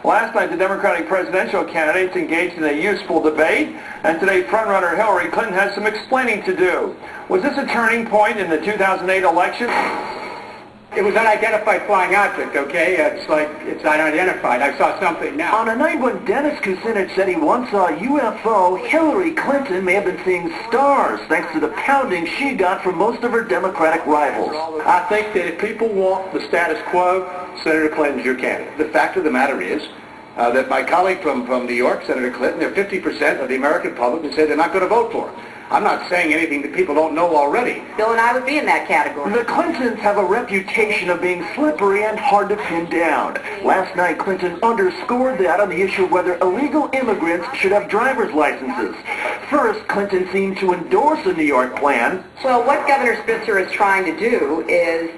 Last night, the Democratic presidential candidates engaged in a useful debate, and today frontrunner Hillary Clinton has some explaining to do. Was this a turning point in the 2008 election? It was unidentified flying object, okay? It's like, it's unidentified. I saw something now. On a night when Dennis Kucinich said he once saw a UFO, Hillary Clinton may have been seeing stars thanks to the pounding she got from most of her Democratic rivals. I think that if people want the status quo, Senator Clinton's your candidate. The fact of the matter is that my colleague from New York, Senator Clinton, 50% of the American public would say they're not going to vote for him. I'm not saying anything that people don't know already. Bill and I would be in that category. The Clintons have a reputation of being slippery and hard to pin down. Last night, Clinton underscored that on the issue of whether illegal immigrants should have driver's licenses. First, Clinton seemed to endorse a New York plan. Well, what Governor Spitzer is trying to do is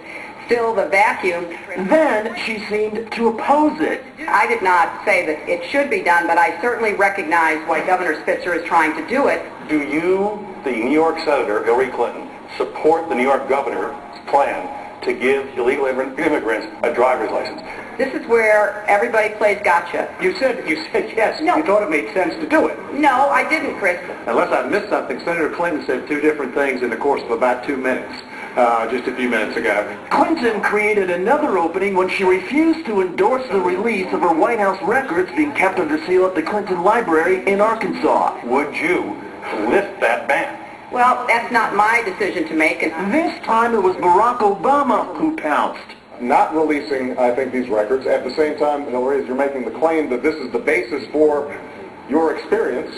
fill the vacuum. Then she seemed to oppose it. I did not say that it should be done, but I certainly recognize why Governor Spitzer is trying to do it. Do you, the New York Senator Hillary Clinton, support the New York Governor's plan to give illegal immigrants a driver's license? This is where everybody plays gotcha. You said yes. No. You thought it made sense to do it. No, I didn't, Chris. Unless I missed something, Senator Clinton said two different things in the course of about 2 minutes, just a few minutes ago. Clinton created another opening when she refused to endorse the release of her White House records being kept under seal at the Clinton Library in Arkansas. Would you lift that ban? Well, that's not my decision to make. This time it was Barack Obama who pounced. Not releasing, I think, these records. At the same time, Hillary, as you're making the claim that this is the basis for your experience,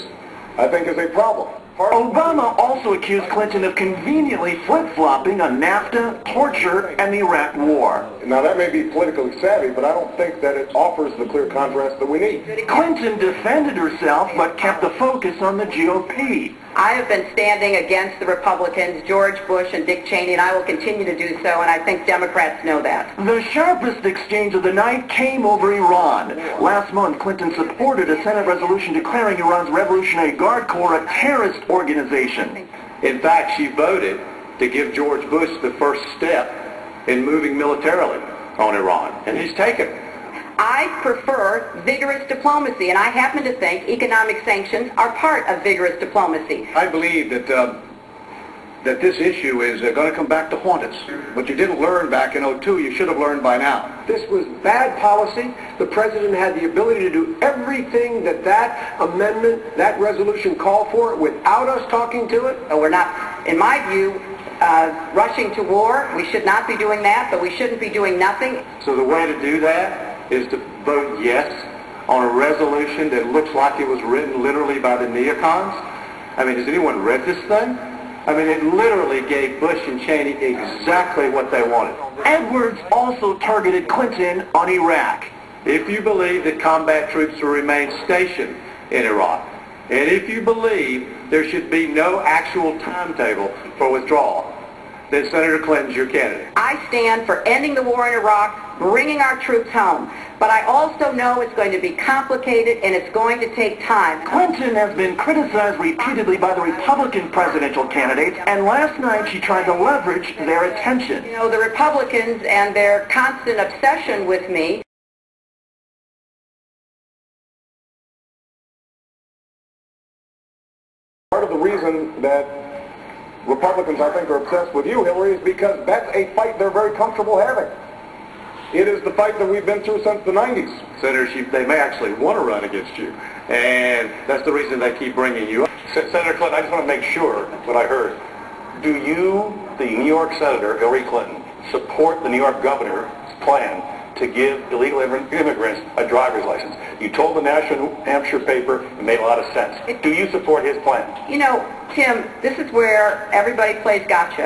I think is a problem. Obama also accused Clinton of conveniently flip-flopping on NAFTA, torture, and the Iraq War. Now, that may be politically savvy, but I don't think that it offers the clear contrast that we need. Clinton defended herself, but kept the focus on the GOP. I have been standing against the Republicans, George Bush and Dick Cheney, and I will continue to do so, and I think Democrats know that. The sharpest exchange of the night came over Iran. Last month, Clinton supported a Senate resolution declaring Iran's Revolutionary Guard Corps a terrorist organization. In fact, she voted to give George Bush the first step in moving militarily on Iran, and he's taken it. I prefer vigorous diplomacy, and I happen to think economic sanctions are part of vigorous diplomacy. I believe that that this issue is going to come back to haunt us. What you didn't learn back in '02, you should have learned by now. This was bad policy. The president had the ability to do everything that amendment, that resolution called for without us talking to it. We're not, in my view, rushing to war. We should not be doing that, but we shouldn't be doing nothing. So the way to do that is to vote yes on a resolution that looks like it was written literally by the neocons. I mean, has anyone read this thing? I mean, it literally gave Bush and Cheney exactly what they wanted. Edwards also targeted Clinton on Iraq. If you believe that combat troops will remain stationed in Iraq, and if you believe there should be no actual timetable for withdrawal, then Senator Clinton's your candidate. I stand for ending the war in Iraq, bringing our troops home. But I also know it's going to be complicated and it's going to take time. Clinton has been criticized repeatedly by the Republican presidential candidates, and last night she tried to leverage their attention. You know, the Republicans and their constant obsession with me. Part of the reason that Republicans, I think, are obsessed with you, Hillary, is because that's a fight they're very comfortable having. It is the fight that we've been through since the 90s. Senator, they may actually want to run against you, and that's the reason they keep bringing you up. Senator Clinton, I just want to make sure what I heard. Do you, the New York Senator Hillary Clinton, support the New York Governor's plan to give illegal immigrants a driver's license? You told the National Hampshire paper it made a lot of sense. Do you support his plan? You know, Tim, this is where everybody plays gotcha.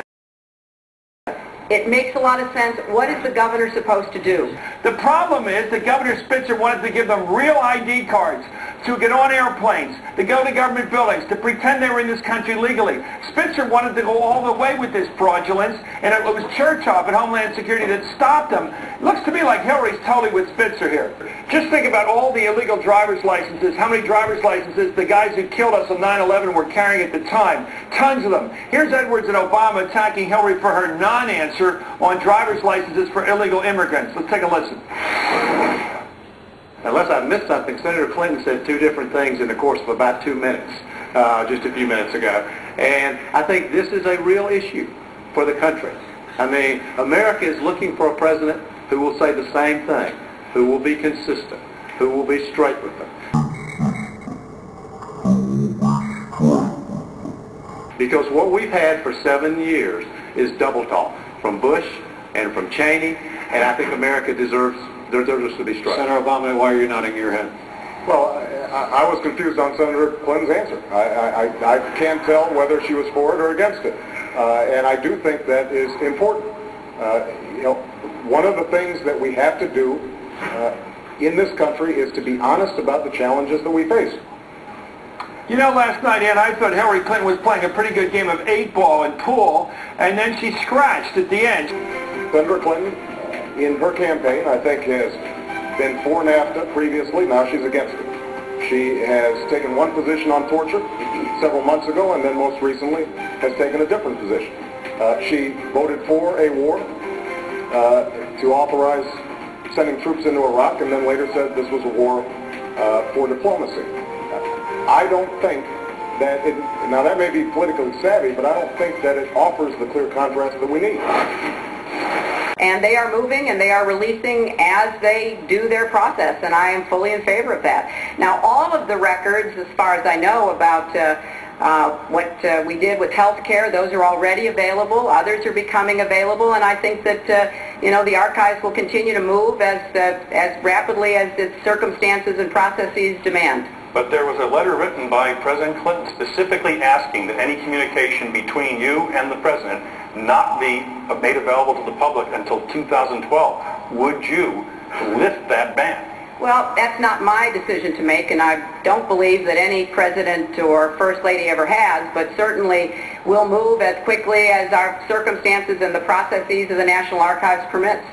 It makes a lot of sense. What is the governor supposed to do? The problem is that Governor Spitzer wanted to give them real ID cards to get on airplanes, to go to government buildings, to pretend they were in this country legally. Spitzer wanted to go all the way with this fraudulence, and it was Chertoff at Homeland Security that stopped them. It looks to me like Hillary's totally with Spitzer here. Just think about all the illegal driver's licenses, how many driver's licenses the guys who killed us on 9/11 were carrying at the time. Tons of them. Here's Edwards and Obama attacking Hillary for her non-answer on driver's licenses for illegal immigrants. Let's take a listen. unless I missed something, Senator Clinton said two different things in the course of about 2 minutes, just a few minutes ago. And I think this is a real issue for the country. I mean, America is looking for a president who will say the same thing, who will be consistent, who will be straight with them. Because what we've had for 7 years is double talk from Bush and from Cheney, and I think America deserves us to be straight. Senator Obama, why are you nodding your head? Well, I was confused on Senator Clinton's answer. I can't tell whether she was for it or against it. And I do think that is important. You know, one of the things that we have to do in this country is to be honest about the challenges that we face. You know, last night, Ann, I thought Hillary Clinton was playing a pretty good game of 8-ball and pool, and then she scratched at the end. Senator Clinton, in her campaign, I think has been for NAFTA previously. Now she's against it. She has taken one position on torture several months ago, and then most recently has taken a different position. She voted for a war to authorize sending troops into Iraq, and then later said this was a war for diplomacy. I don't think that it, now that may be politically savvy, but I don't think that it offers the clear contrast that we need. And they are moving and they are releasing as they do their process, and I am fully in favor of that. Now, all of the records, as far as I know, about what we did with health care, those are already available. Others are becoming available, and I think that you know, the archives will continue to move as rapidly as its circumstances and processes demand. But there was a letter written by President Clinton specifically asking that any communication between you and the President not be made available to the public until 2012. Would you lift that ban? Well, that's not my decision to make, and I don't believe that any president or first lady ever has, but certainly we'll move as quickly as our circumstances and the processes of the National Archives permits.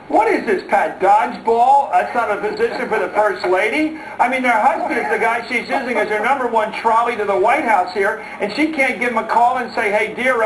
What is this, Pat, dodgeball? That's not a position for the First Lady? I mean, her husband is the guy she's using as her #1 trolley to the White House here, and she can't give him a call and say, hey, dear,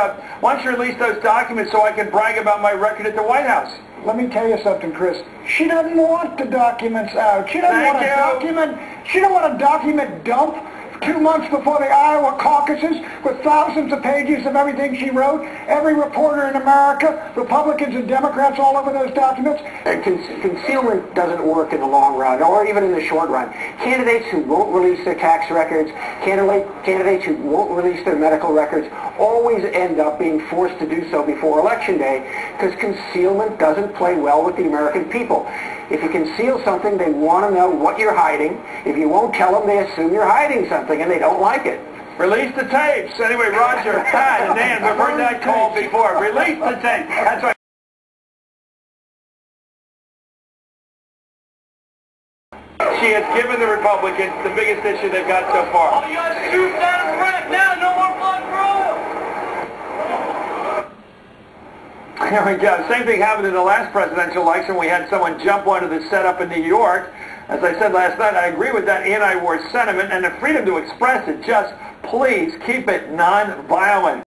why don't you release those documents so I can brag about my record at the White House? Let me tell you something, Chris. She doesn't want the documents out. She doesn't want a document. She don't want a document dump 2 months before the Iowa caucuses with thousands of pages of everything she wrote. Every reporter in America, Republicans and Democrats, all over those documents. Concealment doesn't work in the long run, or even in the short run. Candidates who won't release their tax records, candidates who won't release their medical records, always end up being forced to do so before Election Day, because concealment doesn't play well with the American people. If you conceal something, they want to know what you're hiding. If you won't tell them, they assume you're hiding something, and they don't like it. Release the tapes. Anyway, Roger, Pat, and Ann, we've heard that call before. Release the tapes. That's right. She has given the Republicans the biggest issue they've got so far. All you guys shoot down and wreck now, no more blood through. There we go. Same thing happened in the last presidential election. We had someone jump onto the setup in New York. As I said last night, I agree with that anti-war sentiment and the freedom to express it. Just please keep it non-violent.